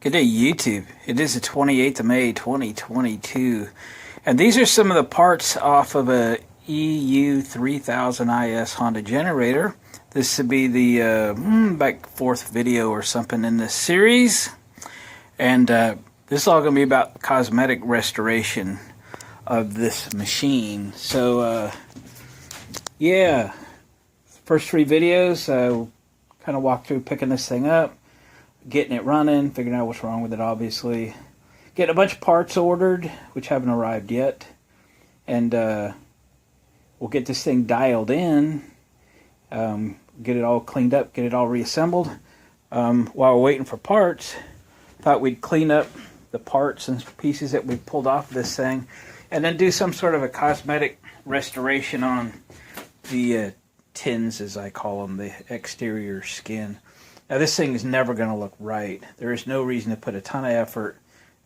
Good day, YouTube. It is the 28th of May, 2022. And these are some of the parts off of a EU3000is Honda generator. This would be the like fourth video or something in this series. And this is all going to be about cosmetic restoration of this machine. So, yeah. First three videos, kind of walk through picking this thing up, getting it running, figuring out what's wrong with it, obviously. Getting a bunch of parts ordered, which haven't arrived yet. And we'll get this thing dialed in, get it all cleaned up, get it all reassembled. While we're waiting for parts, thought we'd clean up the parts and pieces that we pulled off this thing, and then do some sort of a cosmetic restoration on the tins, as I call them, the exterior skin. Now this thing is never going to look right. There is no reason to put a ton of effort,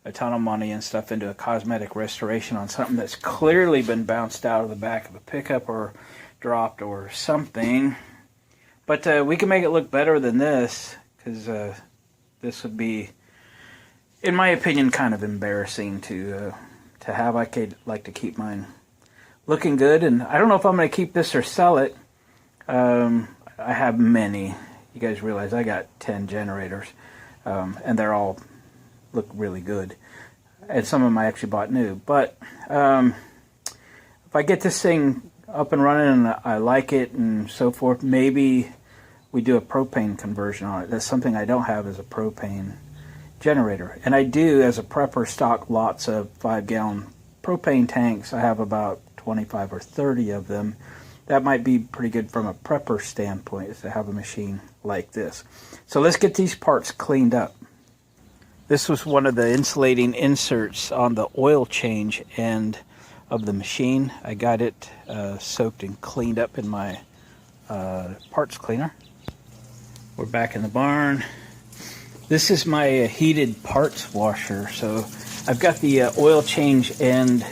a ton of money and stuff into a cosmetic restoration on something that's clearly been bounced out of the back of a pickup or dropped or something. But we can make it look better than this, because this would be, in my opinion, kind of embarrassing to have. I could like to keep mine looking good, and I don't know if I'm going to keep this or sell it. I have many. You guys realize I got 10 generators, and they're all look really good. And some of them I actually bought new. But if I get this thing up and running and I like it and so forth, maybe we do a propane conversion on it. That's something I don't have, is a propane generator. And I do, as a prepper, stock lots of 5-gallon propane tanks. I have about 25 or 30 of them. That might be pretty good from a prepper standpoint, is to have a machine like this. So let's get these parts cleaned up. This was one of the insulating inserts on the oil change end of the machine. I got it soaked and cleaned up in my parts cleaner. We're back in the barn. This is my heated parts washer. So I've got the oil change end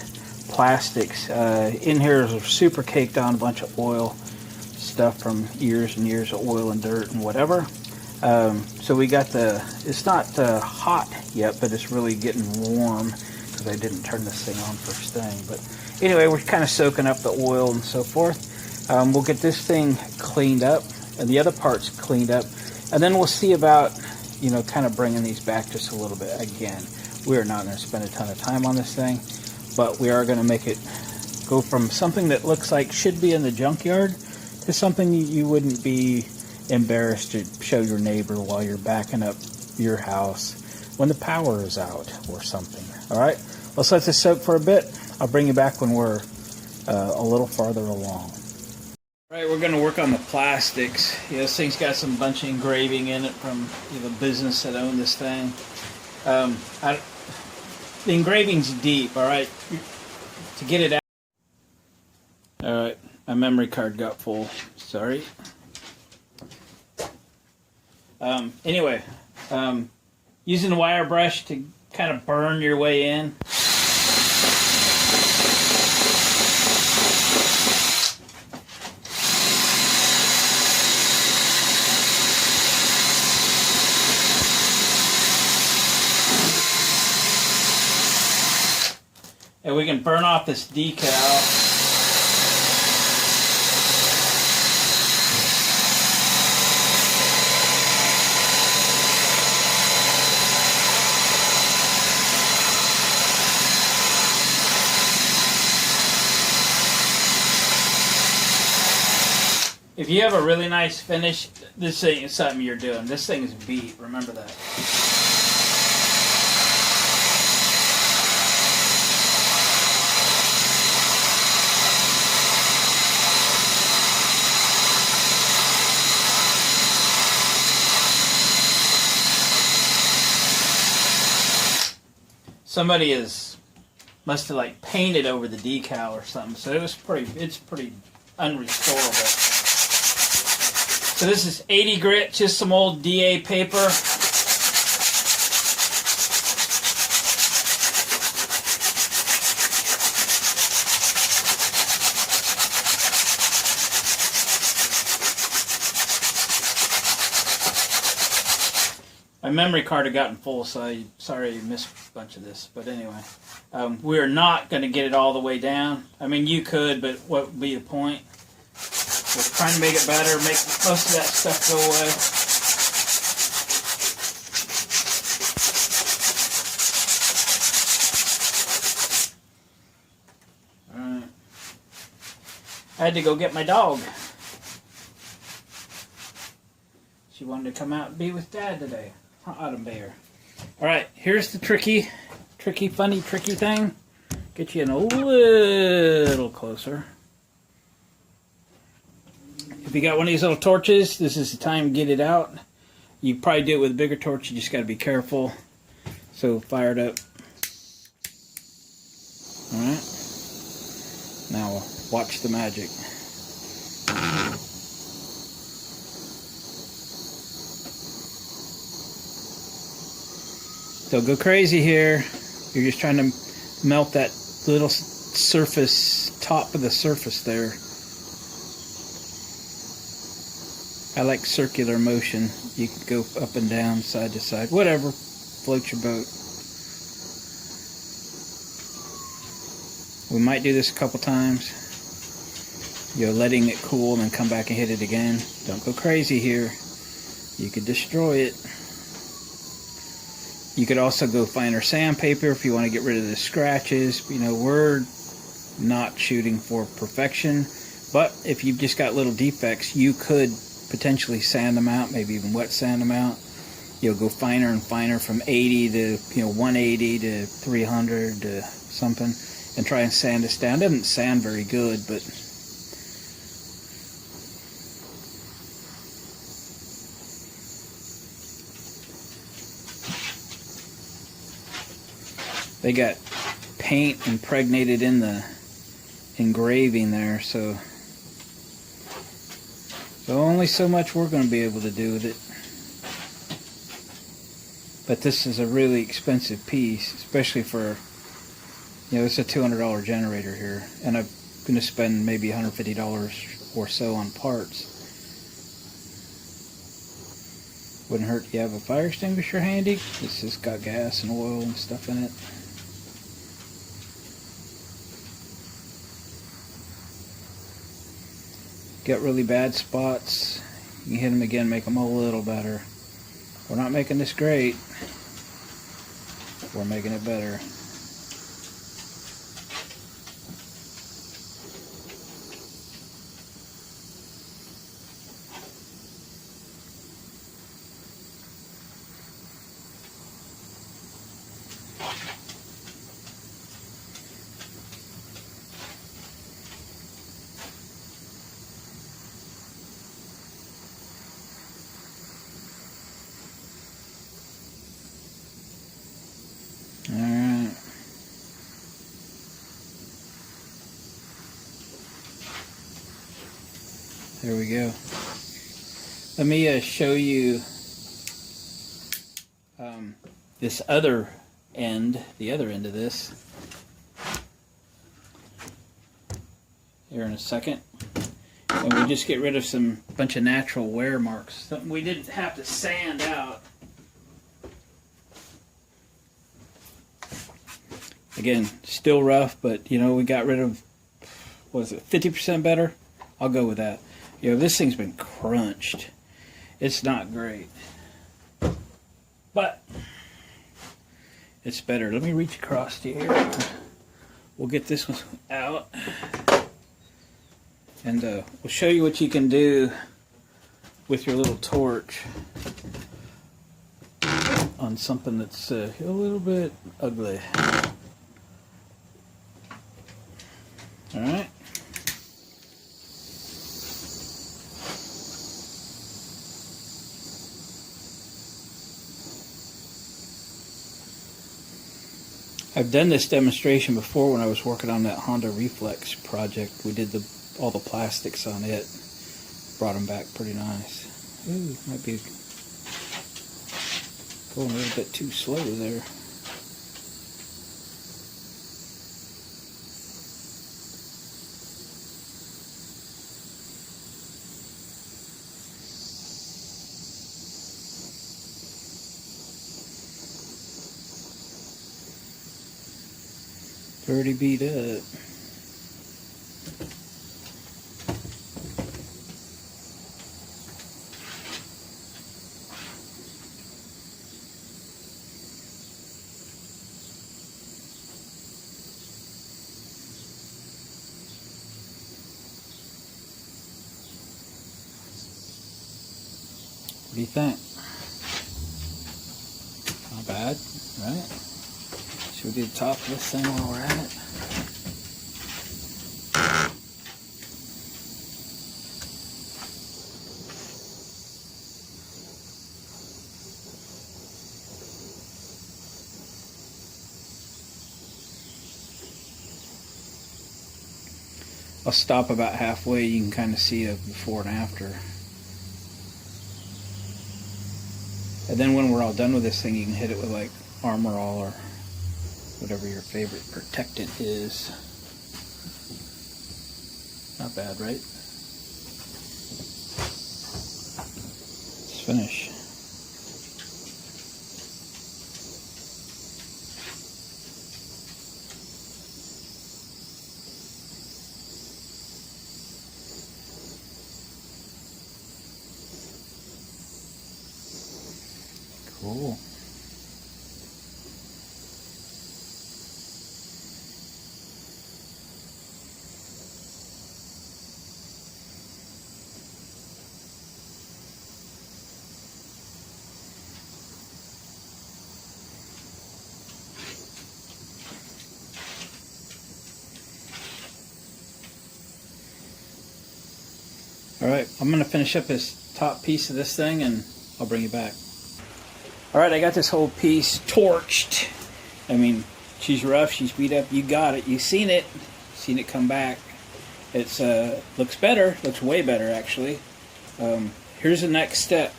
plastics. In here is super caked on a bunch of oil stuff from years and years of oil and dirt and whatever. So we got it's not hot yet, but it's really getting warm because I didn't turn this thing on first thing. But anyway, we're kind of soaking up the oil and so forth. We'll get this thing cleaned up and the other parts cleaned up, and then we'll see about, you know, kind of bringing these back just a little bit. Again, we are not going to spend a ton of time on this thing, but we are going to make it go from something that looks like should be in the junkyard to something you wouldn't be embarrassed to show your neighbor while you're backing up your house when the power is out or something. All right, let's let this soak for a bit. I'll bring you back when we're a little farther along. All right, we're going to work on the plastics. Yeah, this thing's got some bunch of engraving in it from the business that owned this thing. The engraving's deep, all right? To get it out. All right, my memory card got full. Sorry. Anyway, using the wire brush to kind of burn your way in. And we can burn off this decal. If you have a really nice finish, this thing is something you're doing. This thing is beat, remember that. Somebody must have like painted over the decal or something, so it's pretty unrestorable. So this is 80 grit, just some old DA paper. I memory card had gotten full, so sorry you missed a bunch of this. But anyway, we're not going to get it all the way down. I mean, you could, but what would be the point? We're trying to make it better, make most of that stuff go away. Alright. I had to go get my dog. She wanted to come out and be with Dad today. Autumn Bear. Alright, here's the tricky thing. Get you in a little closer. If you got one of these little torches, this is the time to get it out. You probably do it with a bigger torch, you just got to be careful. So fire it up. Alright. Now watch the magic. Don't go crazy here. You're just trying to melt that little surface, top of the surface there. I like circular motion. You can go up and down, side to side, whatever. Float your boat. We might do this a couple times. You know, letting it cool and then come back and hit it again. Don't go crazy here. You could destroy it. You could also go finer sandpaper if you want to get rid of the scratches. You know, we're not shooting for perfection, but if you've just got little defects, you could potentially sand them out, maybe even wet sand them out. You'll go finer and finer from 80 to 180 to 300 to something, and try and sand this down. It doesn't sand very good, but they got paint impregnated in the engraving there, so only so much we're going to be able to do with it. But this is a really expensive piece, especially for, it's a $200 generator here, and I'm going to spend maybe $150 or so on parts. Wouldn't hurt to have a fire extinguisher handy. This has got gas and oil and stuff in it. Got really bad spots, you can hit them again, make them a little better. We're not making this great, we're making it better. Alright. There we go. Let me show you this other end, the other end of this, here in a second. And we'll just get rid of some bunch of natural wear marks. Something we didn't have to sand out. Again, still rough, but we got rid of, what is it, 50% better? I'll go with that. This thing's been crunched. It's not great, but it's better. Let me reach across here. We'll get this one out, and we'll show you what you can do with your little torch on something that's a little bit ugly. Alright. I've done this demonstration before when I was working on that Honda Reflex project. We did all the plastics on it. Brought them back pretty nice. Ooh, might be going a little bit too slow there. Pretty beat up. What do you think? Not bad, right? Should we do the top of this thing while we're at it? I'll stop about halfway. You can kind of see a before and after. And then when we're all done with this thing, you can hit it with like Armor All or whatever your favorite protectant is. Not bad, right? Let's finish. Cool. Alright, I'm going to finish up this top piece of this thing and I'll bring you back. Alright, I got this whole piece torched. I mean, she's rough, she's beat up, you got it, you've seen it come back. It's looks better, looks way better actually. Here's the next step.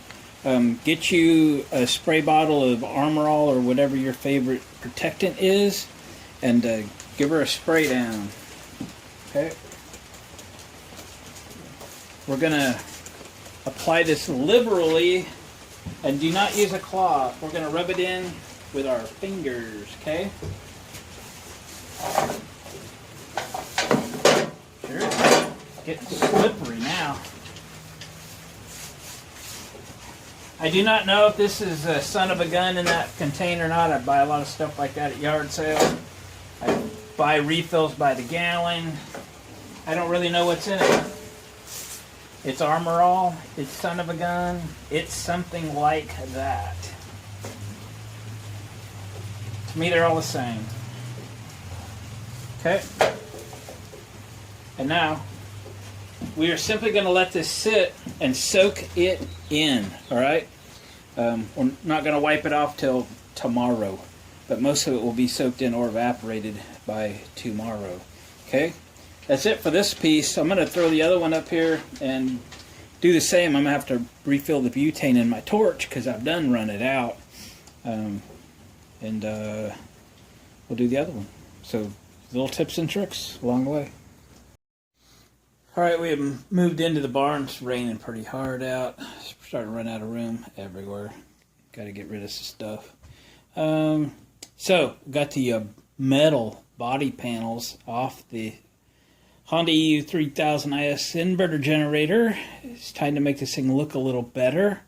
Get you a spray bottle of Armor All or whatever your favorite protectant is and give her a spray down. Okay? We're going to apply this liberally and do not use a cloth. We're going to rub it in with our fingers, okay? Sure, it's getting slippery now. I do not know if this is a son of a gun in that container or not. I buy a lot of stuff like that at yard sale. I buy refills by the gallon. I don't really know what's in it. It's Armor All, it's son of a gun, it's something like that. To me, they're all the same. Okay? And now, we are simply going to let this sit and soak it in, alright? We're not going to wipe it off till tomorrow, but most of it will be soaked in or evaporated by tomorrow. Okay? That's it for this piece. I'm going to throw the other one up here and do the same. I'm going to have to refill the butane in my torch because I've done run it out. We'll do the other one. So, little tips and tricks along the way. Alright, we have moved into the barn. It's raining pretty hard out. It's starting to run out of room everywhere. Got to get rid of some stuff. So, got the metal body panels off the Honda EU3000is inverter generator. It's time to make this thing look a little better.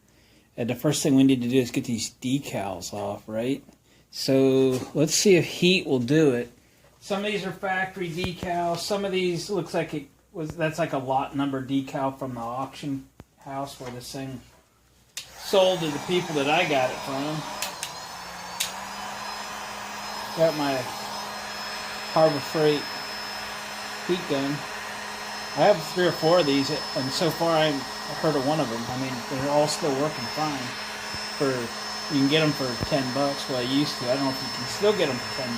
And the first thing we need to do is get these decals off, right? So let's see if heat will do it. Some of these are factory decals. Some of these looks like that's like a lot number decal from the auction house where this thing sold to the people that I got it from. Got my Harbor Freight heat gun. I have 3 or 4 of these, and so far I've heard of one of them. I mean, they're all still working fine. You can get them for $10. Well, I used to. I don't know if you can still get them for $10.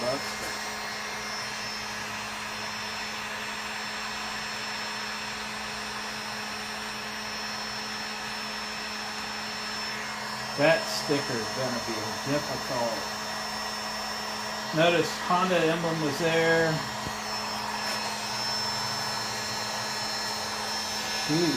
That sticker is going to be difficult. Notice Honda emblem was there. Ooh.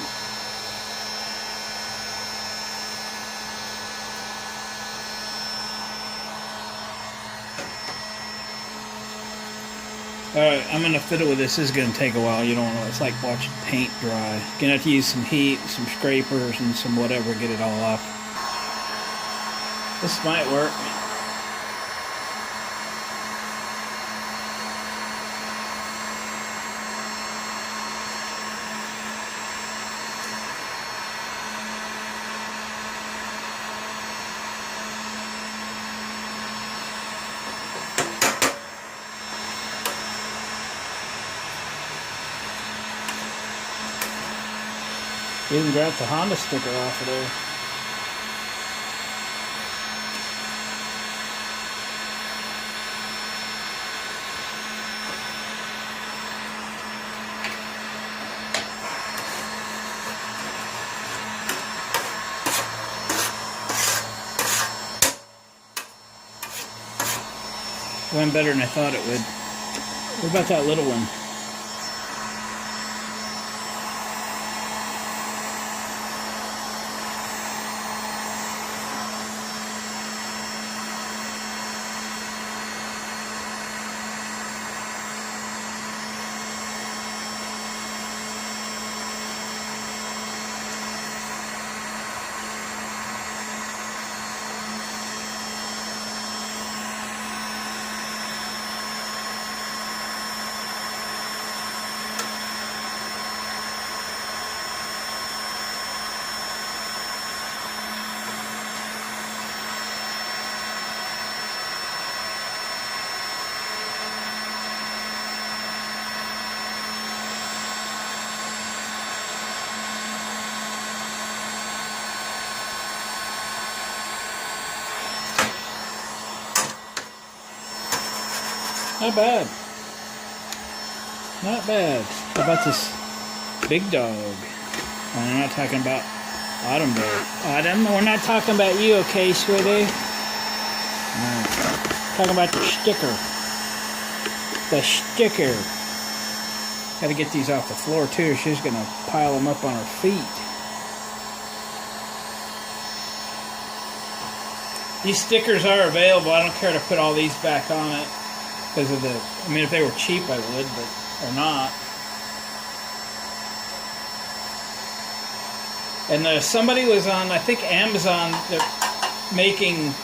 Alright, I'm gonna fiddle with this. This is gonna take a while. You don't know. It's like watching paint dry. Gonna have to use some heat, some scrapers, and some whatever to get it all off. This might work. Even got the Honda sticker off of there. Went better than I thought it would. What about that little one? Not bad. Not bad. How about this big dog? And I'm not talking about Autumn Bear. Autumn, we're not talking about you, okay, sweetie? No. Talking about the sticker. The sticker. Got to get these off the floor, too. She's going to pile them up on her feet. These stickers are available. I don't care to put all these back on it. Because of the, I mean, if they were cheap, I would, but they're not. And somebody was on, I think Amazon, they're making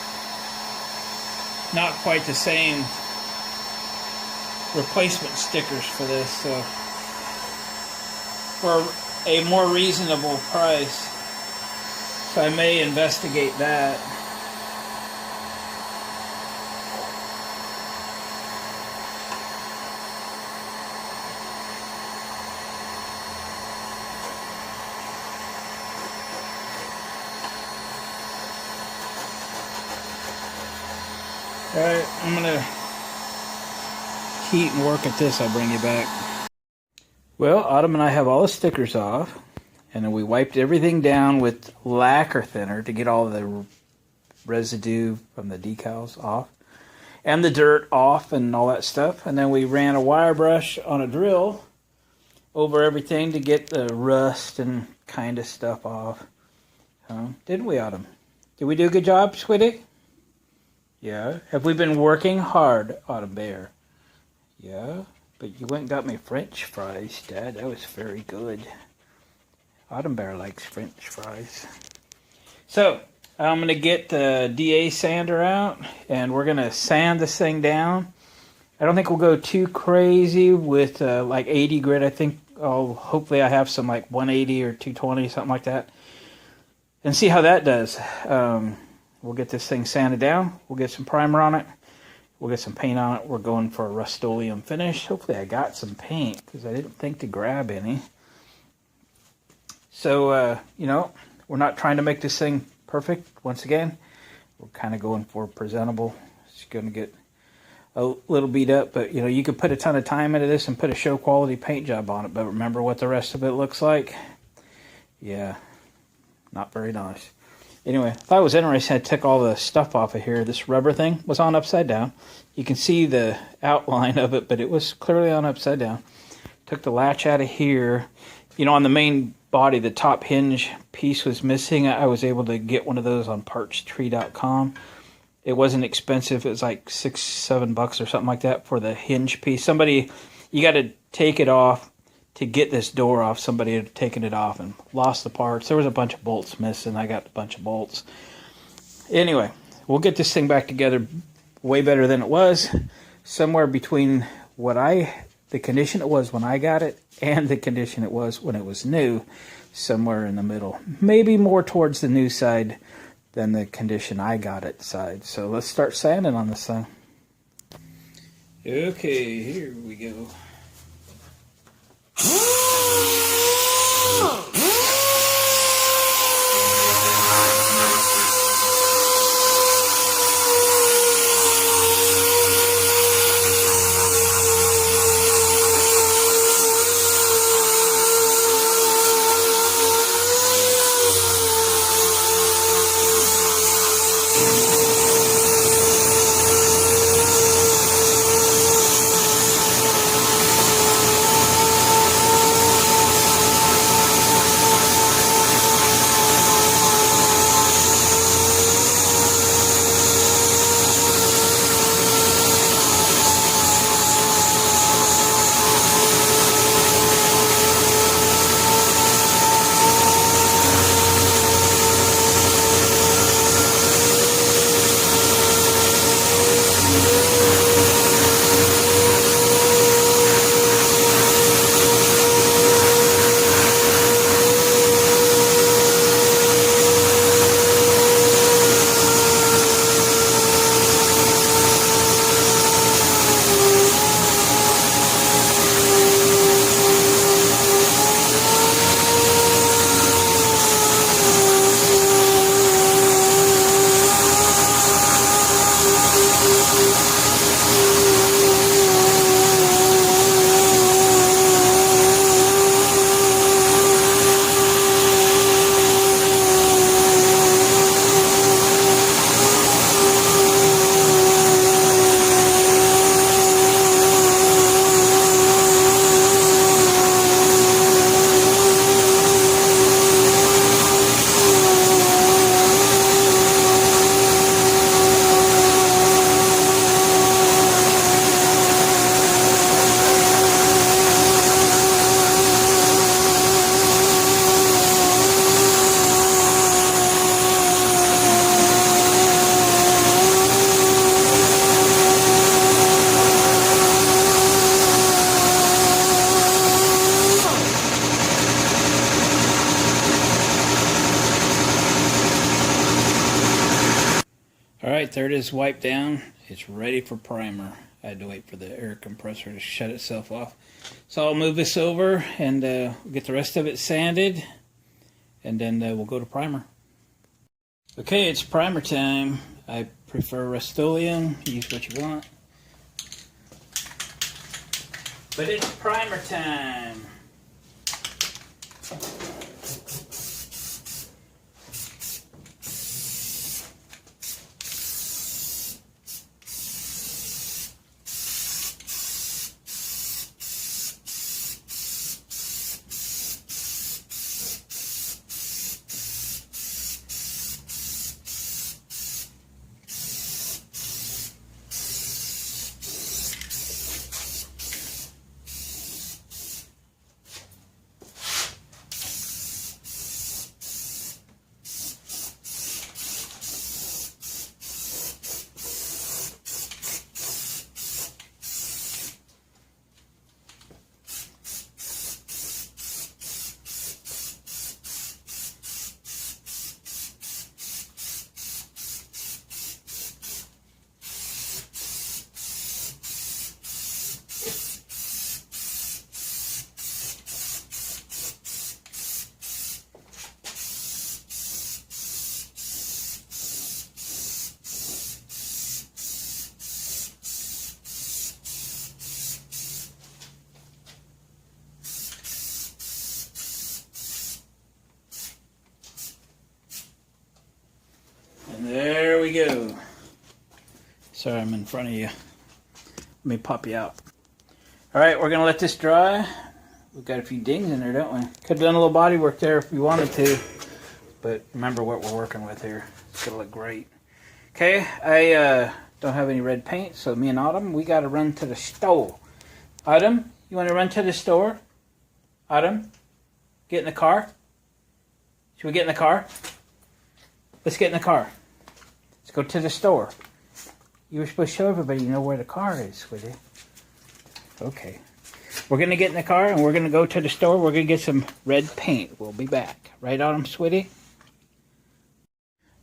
not quite the same replacement stickers for this, so for a more reasonable price. So I may investigate that. Alright, I'm going to heat and work at this. I'll bring you back. Well, Autumn and I have all the stickers off. And then we wiped everything down with lacquer thinner to get all the residue from the decals off. And the dirt off and all that stuff. And then we ran a wire brush on a drill over everything to get the rust and kind of stuff off. Didn't we, Autumn? Did we do a good job, sweetie? Yeah. Have we been working hard, Autumn Bear? Yeah. But you went and got me French fries, Dad. That was very good. Autumn Bear likes French fries. So, I'm going to get the DA sander out, and we're going to sand this thing down. I don't think we'll go too crazy with like 80 grit. I think hopefully I have some like 180 or 220, something like that. And see how that does. We'll get this thing sanded down. We'll get some primer on it. We'll get some paint on it. We're going for a Rustolium finish. Hopefully I got some paint because I didn't think to grab any. So, you know, we're not trying to make this thing perfect. Once again, we're kind of going for presentable. It's going to get a little beat up, but, you know, you could put a ton of time into this and put a show quality paint job on it. But remember what the rest of it looks like? Yeah, not very nice. Anyway, I thought it was interesting. I took all the stuff off of here. This rubber thing was on upside down. You can see the outline of it, but it was clearly on upside down. Took the latch out of here. You know, on the main body, the top hinge piece was missing. I was able to get one of those on partstree.com. It wasn't expensive. It was like $6-7 or something like that for the hinge piece. You got to take it off to get this door off. Somebody had taken it off and lost the parts. There was a bunch of bolts missing. I got a bunch of bolts. Anyway, we'll get this thing back together way better than it was. Somewhere between the condition it was when I got it and the condition it was when it was new. Somewhere in the middle. Maybe more towards the new side than the condition I got it side. So let's start sanding on this thing. Okay, here we go. Alright, there it is wiped down. It's ready for primer. I had to wait for the air compressor to shut itself off. So I'll move this over and get the rest of it sanded, and then we'll go to primer. Okay, it's primer time. I prefer Rustolium. Use what you want. But it's primer time. There we go. Sorry, I'm in front of you. Let me pop you out. Alright, we're going to let this dry. We've got a few dings in there, don't we? Could have done a little body work there if we wanted to. But remember what we're working with here. It's going to look great. Okay, I don't have any red paint, so me and Autumn, we got to run to the store. Autumn, you want to run to the store? Autumn, get in the car. Should we get in the car? Let's get in the car. Let's go to the store. You were supposed to show everybody you know where the car is, sweetie. Okay. We're going to get in the car and we're going to go to the store. We're going to get some red paint. We'll be back. Right, Autumn, sweetie?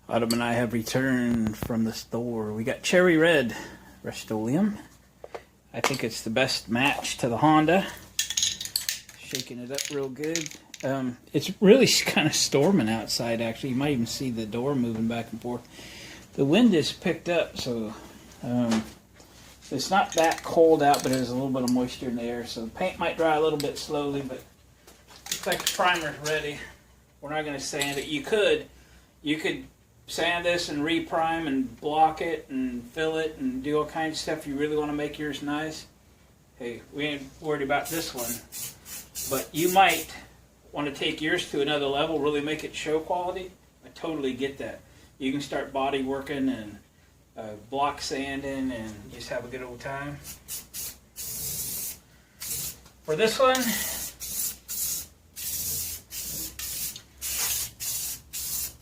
Autumn and I have returned from the store. We got cherry red Rustolium. I think it's the best match to the Honda. Shaking it up real good. It's really kind of storming outside, actually. You might even see the door moving back and forth. The wind is picked up, so it's not that cold out, but there's a little bit of moisture in the air. So the paint might dry a little bit slowly, but looks like the primer's ready. We're not going to sand it. You could sand this and reprime and block it and fill it and do all kinds of stuff. You really want to make yours nice. Hey, we ain't worried about this one. But you might want to take yours to another level, really make it show quality. I totally get that. You can start body working and block sanding and just have a good old time. For this one,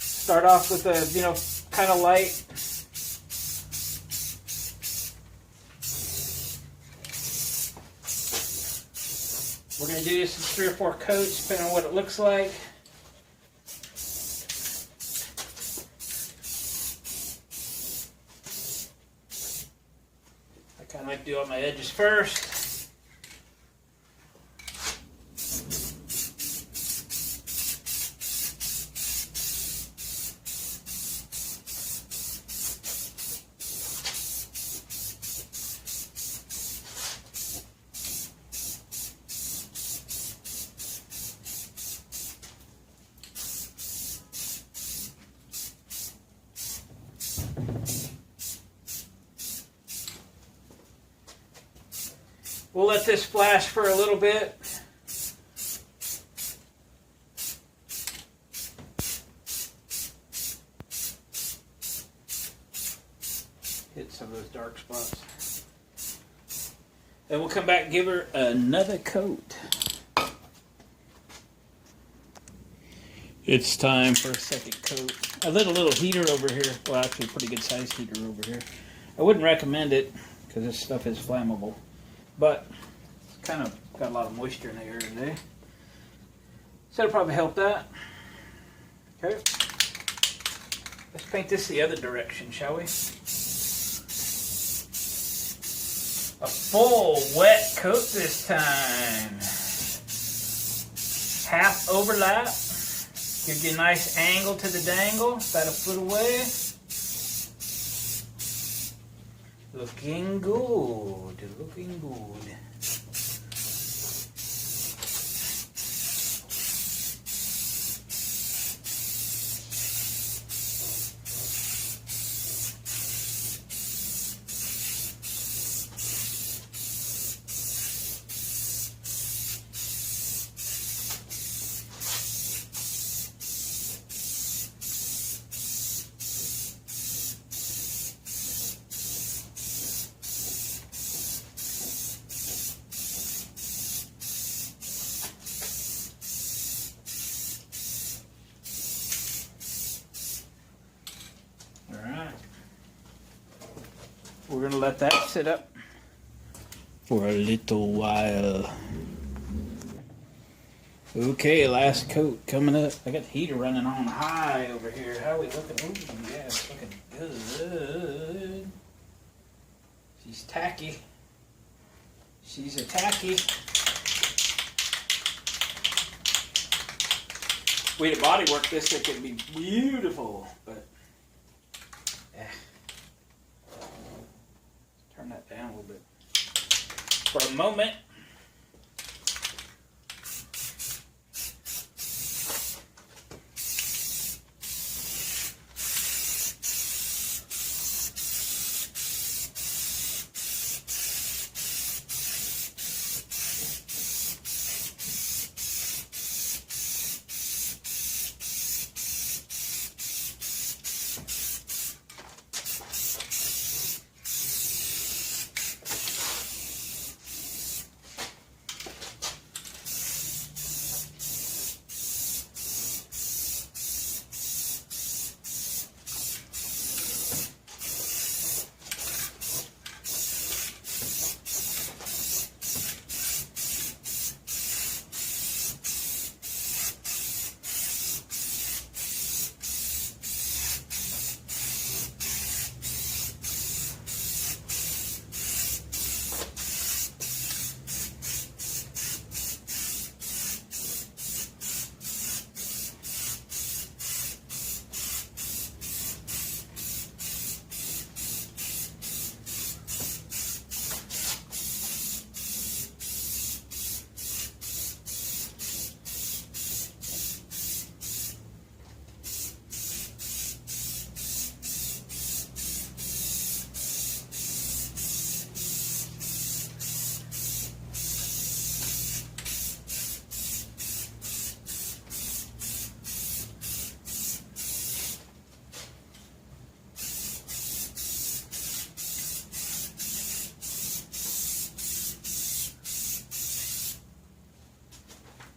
start off with a, kind of light. We're going to do this in 3 or 4 coats, depending on what it looks like. I kind of like to do all my edges first. We'll let this flash for a little bit. Hit some of those dark spots. Then we'll come back and give her another coat. It's time for a second coat. I lit a little heater over here. Well, actually a pretty good sized heater over here. I wouldn't recommend it because this stuff is flammable. But it's kind of got a lot of moisture in the air today. So it'll probably help that. Okay. Let's paint this the other direction, shall we? A full wet coat this time. Half overlap. Gives you a nice angle to the dangle. About a foot away. Looking good, looking good. We're going to let that sit up for a little while. Okay, last coat coming up. I got the heater running on high over here. How are we looking? Ooh, yeah, it's looking good. She's tacky. She's a tacky. Way to body work this, it could be beautiful, but turn that down a little bit for a moment.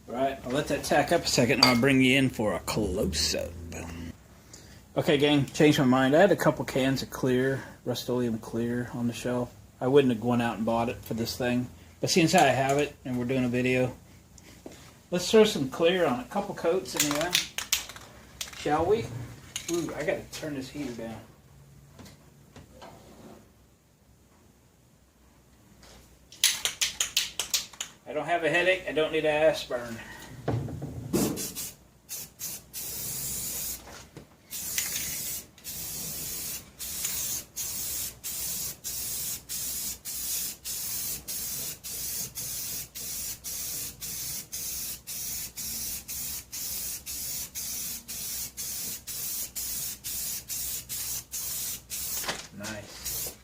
Alright, I'll let that tack up a second and I'll bring you in for a close-up. Okay, gang, changed my mind. I had a couple cans of clear, Rustolium clear on the shelf. I wouldn't have gone out and bought it for this thing. But since I have it and we're doing a video, let's throw some clear on a couple coats anyway. Shall we? Ooh, I gotta turn this heater down. I don't have a headache. I don't need an ass burn. Nice.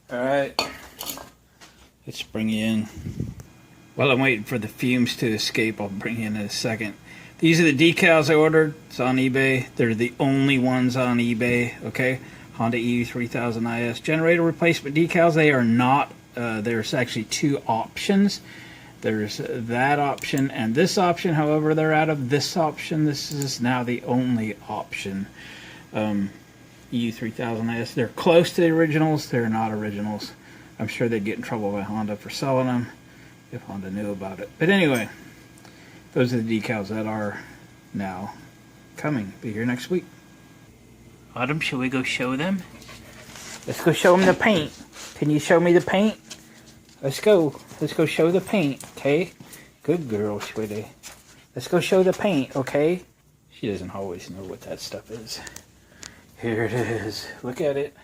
Alright, let's bring you in. While I'm waiting for the fumes to escape, I'll bring you in a second. These are the decals I ordered. It's on eBay. They're the only ones on eBay, okay? Honda EU3000is. Generator replacement decals, they are not, there's actually two options. There's that option and this option. However, they're out of this option. This is now the only option. EU3000is. They're close to the originals. They're not originals. I'm sure they'd get in trouble by Honda for selling them if Honda knew about it. But anyway, those are the decals that are now coming. Be here next week. Autumn, shall we go show them? Let's go show them the paint. Can you show me the paint? Let's go. Let's go show the paint, okay? Good girl, sweetie. Let's go show the paint, okay? She doesn't always know what that stuff is. Here it is. Look at it.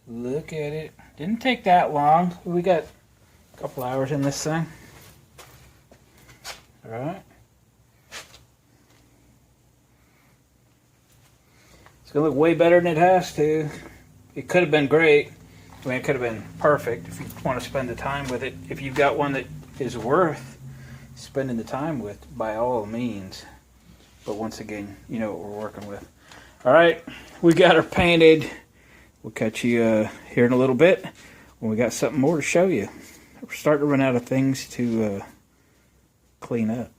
Look at it. Didn't take that long. We got a couple hours in this thing. Alright. It's going to look way better than it has to. It could have been great. I mean, it could have been perfect if you want to spend the time with it. If you've got one that is worth spending the time with, by all means. But once again, you know what we're working with. Alright, we got her painted. We'll catch you here in a little bit when we got something more to show you. We're starting to run out of things to clean up.